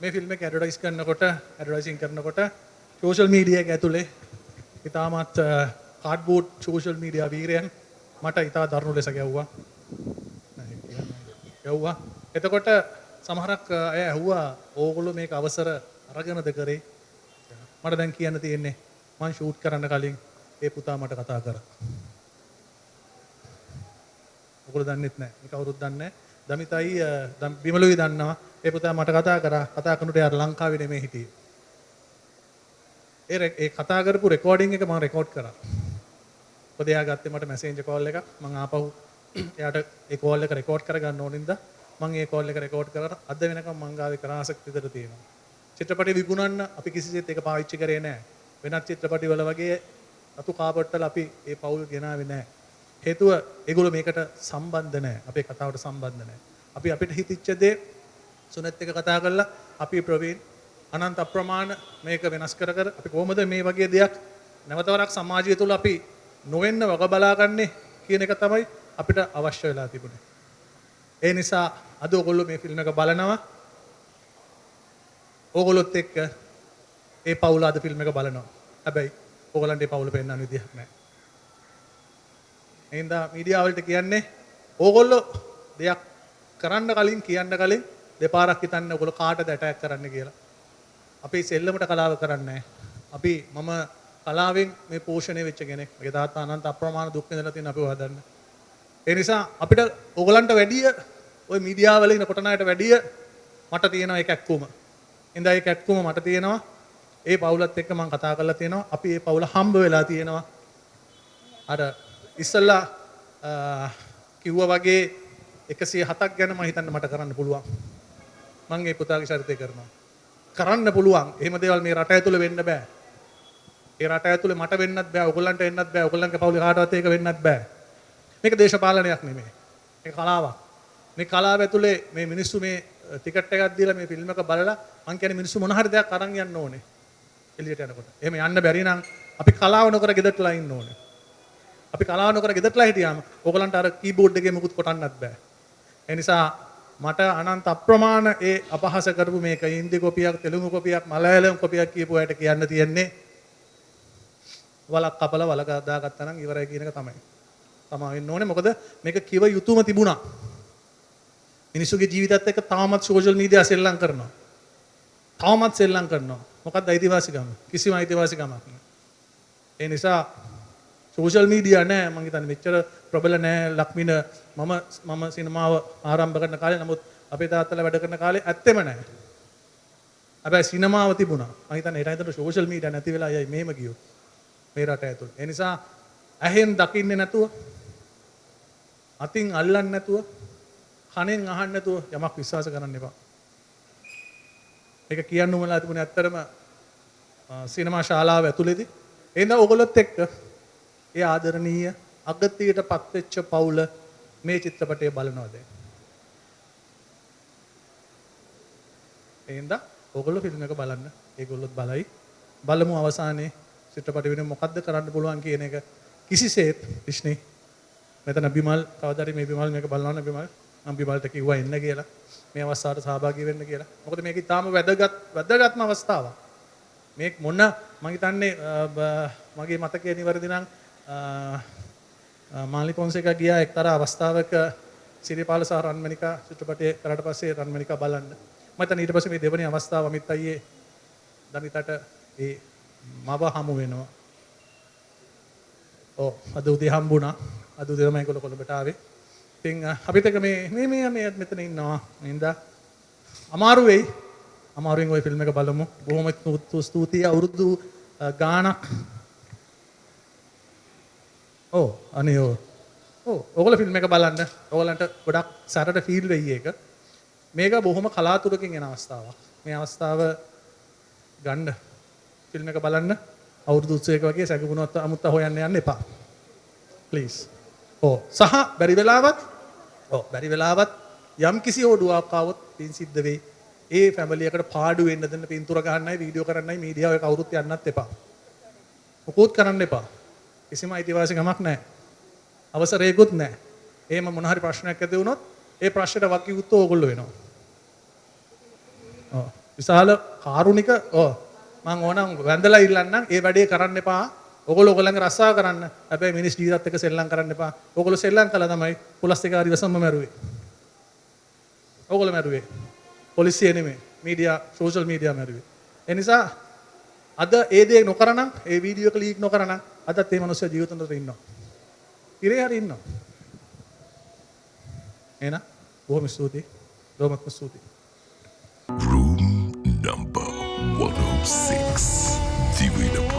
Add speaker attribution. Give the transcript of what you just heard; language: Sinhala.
Speaker 1: මේ ෆිල්ම් එක ඇඩ්වර්ටයිස් කරනකොට ඇඩ්වර්ටයිසින් කරනකොට සෝෂල් මීඩියා එක ඇතුලේ ඉතාමත් කාඩ්බෝඩ් සෝෂල් මීඩියා වීරයන් මට ඉතා දරුණු ලෙස ගැව්වා. ගැව්වා. එතකොට සමහරක් අය ඇහුවා ඕගොල්ලෝ මේක අවසර අරගෙනද කරේ? මට දැන් කියන්න තියෙන්නේ මම ෂූට් කරන්න කලින් ඒ පුතා මට කතා කරා. ඔයගොල්ලෝ දන්නෙත් නැහැ. මේ කවුරුත් දන්නේ නැහැ. දමිතයි බිමලුයි දන්නවා. ඒ පුතා මට කතා කරා. කතා කරනකොට යාර ලංකාවේ නෙමෙයි හිටියේ. ඒ කතා කරපු රෙකෝඩින් එක මම රෙකෝඩ් කරා. මොකද එයා ගත්තේ මට මැසේන්ජර් කෝල් එකක්. මම ආපහු එයාට ඒ කෝල් එක රෙකෝඩ් කරගන්න ඕනින්ද මම ඒ කෝල් එක රෙකෝඩ් කරලා අද වෙනකම් මං ගාවේ කරාසක් විතර තියෙනවා. චිත්‍රපටි විකුණන්න අපි කිසිසේත් ඒක පාවිච්චි කරේ නැහැ. වෙනත් චිත්‍රපටි වල වගේ අතු කාපට්ටල අපි ඒ පවුල් ගෙනාවේ නැහැ. හේතුව ඒගොල්ලෝ මේකට සම්බන්ධ නැහැ. අපේ කතාවට සම්බන්ධ නැහැ. අපි අපිට හිතිච්ච දේ සුනත් එක කතා කරලා අපි ප්‍රවීන් අනන්ත අප්‍රමාණ මේක වෙනස් කර කර අපි කොහොමද මේ වගේ දෙයක් නැවතවරක් සමාජය තුළ අපි නොවෙන්න වග බලාගන්නේ කියන එක තමයි අපිට අවශ්‍ය වෙලා තිබුණේ. ඒ නිසා අද ඔයගොල්ලෝ මේ ෆිල්ම් එක බලනවා. ඕගොල්ලොත් එක්ක ඒ පවුල අද ෆිල්ම් එක බලනවා. හැබැයි ඕගොල්ලන්ට ඒ පවුල පෙන්නන්න විදිහක් නැහැ. එහෙනම් මීඩියා වලට කියන්නේ ඕගොල්ලෝ දෙයක් කරන්න කලින් කියන්න කලින් දෙපාරක් හිතන්න ඕගොල්ලෝ කාටද ඇටැක් කරන්න කියලා. අපි සෙල්ලමට කලාව කරන්නේ අපි මම කලාවෙන් මේ පෝෂණය වෙච්ච කෙනෙක්. මගේ තාත්තා අනන්ත අප්‍රමාණ දුක් විඳලා තියෙන අපිව හදන්න. ඒ නිසා අපිට ඕගොල්ලන්ට වැඩිය ওই මීඩියා වල ඉන්න කොටනායට වැඩිය මට තියෙනවා ඒක ඇක්කුම. ඉඳා ඒක ඇක්කුම මට තියෙනවා. ඒ පවුලත් එක්ක මම කතා කරලා තියෙනවා. අපි ඒ පවුල හම්බ වෙලා තියෙනවා. අර ඉස්සල්ලා කිව්වා වගේ 107ක් ගැන මම හිතන්න මට කරන්න පුළුවන්. මම ඒ පුතාගේ චරිතය කරනවා. කරන්න පුළුවන්. එහෙම දේවල් මේ රට ඇතුළේ වෙන්න බෑ. ඒ රට ඇතුළේ මට වෙන්නත් බෑ. ඔයගොල්ලන්ට වෙන්නත් බෑ. ඔයගොල්ලන්ගේ පවුලේ කාටවත් ඒක වෙන්නත් බෑ. මේක දේශපාලනයක් නෙමෙයි. මේක කලාවක්. මේ කලාව ඇතුලේ මේ මිනිස්සු මේ ටිකට් එකක් දීලා මේ ෆිල්ම් එක බලලා මං කියන්නේ මිනිස්සු මොන හරි දෙයක් අරන් යන්න ඕනේ. එළියට යනකොට. එහෙම යන්න බැරි නම් අපි කලාව නොකර ගෙදරටලා ඉන්න ඕනේ. අපි කලාව නොකර ගෙදරටලා හිටියාම ඕගලන්ට අර කීබෝඩ් එකේ මුකුත් කොටන්නත් බෑ. ඒ නිසා මට අනන්ත අප්‍රමාණ ඒ අපහාස කරපු මේක හින්දි කොපියක්, තෙලුගු කොපියක්, මලයාලම් කොපියක් කියපු අයට කියන්න තියෙන්නේ වලක් කපලා වල දාගත්තා නම් ඉවරයි කියන එක තමයි. තමා වෙන්න ඕනේ. මොකද මේක කිව යුතුයම තිබුණා. මිනිස්සුගේ ජීවිතات එක්ක තාමත් සෝෂල් මීඩියා සෙල්ලම් කරනවා. තාමත් සෙල්ලම් කරනවා. මොකක්ද අයිතිවාසිකම? කිසිම අයිතිවාසිකමක් නෑ. ඒ නිසා සෝෂල් මීඩියා නෑ මං හිතන්නේ මෙච්චර ප්‍රබල නෑ ලක්මින මම සිනමාව ආරම්භ කරන කාලේ නමුත් අපේ තාත්තලා වැඩ කරන කාලේ ඇත්තෙම නෑ. හැබැයි සිනමාව තිබුණා. මං හිතන්නේ ඒ ටයිමට සෝෂල් මීඩියා නැති වෙලා අයයි මෙහෙම ගියෝ. මේ රට ඇතුළේ. ඒ නිසා ඇහෙන් දකින්නේ නැතුව අතින් අල්ලන්නේ නැතුව කනෙන් අහන්න නැතුව යමක් විශ්වාස කරන්න එපා. ඒක කියන්න උමලා තිබුණේ ඇත්තරම සිනමා ශාලාව ඇතුළේදී. ඒ හින්දා ඔයගොල්ලොත් එක්ක ඒ ආදරණීය අගතියටපත් වෙච්ච පවුල මේ චිත්‍රපටය බලනවා දැන්. ඒ හින්දා ඔයගොල්ලෝ ෆිල්ම් එක බලන්න. ඒගොල්ලොත් බලයි. බලමු අවසානයේ චිත්‍රපටය වෙනුවෙන් මොකද්ද කරන්න පුළුවන් කියන එක කිසිසේත් විශ්නේ. මෙතන බිමල් කවදාරි මේ බිමල් මේක බලනවා නේ බිමල්. මම බිමල්ට කිව්වා එන්න කියලා. මේ අවස්ථාවට සහභාගී වෙන්න කියලා. මොකද මේක ඉතාම වැදගත්ම අවස්ථාවක්. මේක මොන මම හිතන්නේ මගේ මතකයේ නිවැරදි නම් මාලි පොන්සේකා ගියා එක්තරා අවස්ථාවක සිරිපාල සහ රන්මණිකා චිත්‍රපටයේ කරාට පස්සේ රන්මණිකා බලන්න. මම හිතන්නේ ඊට පස්සේ මේ දෙවෙනි අවස්ථාව අමිත් අයියේ දනිතට ඒ මව හමු වෙනවා. ඔව් අද උදේ හම්බුණා. අද උදේ තමයි ඒගොල්ලෝ කොළඹට ආවේ. ඉතින් අපිට මේ මෙතන ඉන්නවා. නින්දා අමාරු වෙයි. අමාරුවෙන් ওই ෆිල්ම් එක බලමු. බොහොම ස්තුතියි අවුරුදු ගාණක්. ඔව් අනේ ඔව්. ඔයගොල්ලෝ ෆිල්ම් එක බලන්න. ඔයගලන්ට ගොඩක් සැරට ෆීල් වෙයි ඒක. මේක බොහොම කලාතුරකින් එන අවස්ථාවක්. මේ අවස්ථාව ගන්න ෆිල්ම් එක බලන්න. අවුරුදු උත්සවයක වගේ සැකගුණවත් අමුත්ත හොයන්න යන්න එපා. ප්ලීස්. සහ බැරි වෙලාවත් යම් කිසි ඕඩුවක් ආවොත් පින් සිද්ධ වෙයි. ඒ ෆැමිලි එකට පාඩු වෙන්න දෙන්න පින්තූර ගහන්නයි වීඩියෝ කරන්නයි මීඩියා එක කවුරුත් යන්නත් එපා. මොකුත් කරන්න එපා. කිසිම අයිතිවාසිකමක් නැහැ. අවසරයකුත් නැහැ. එහෙම මොන හරි ප්‍රශ්නයක් ඇති වුණොත් ඒ ප්‍රශ්නෙට වකියුත්තෝ ඕගොල්ලෝ වෙනවා. ඔව්. විශාල කාරුණික මම ඕනම් වැඳලා ඉල්ලන්නම් ඒ වැඩේ කරන්න එපා. ඔයගොල්ලෝගේ රස්සාව කරන්න. හැබැයි මිනිස් ජීවිතත් එක්ක සෙල්ලම් කරන්න එපා. ඔයගොල්ලෝ සෙල්ලම් කළා තමයි පුලස් එක හරි ඉවසම්ම මැරුවේ. ඔයගොල්ලෝ මැරුවේ. පොලිසිය නෙමෙයි. මීඩියා සෝෂල් මීඩියා මැරුවේ. ඒ නිසා අද ඒ දේ නොකරනම් ඒ වීඩියෝ එක ලීක් නොකරනම් අදත් මේ මිනිස්සු ජීවිතවලට ඉන්නවා. ඉරේ හරි ඉන්නවා. එහෙනම් බොහොම ස්තුතියි. බොහොම ස්තුතියි.
Speaker 2: Room number 106. Tivida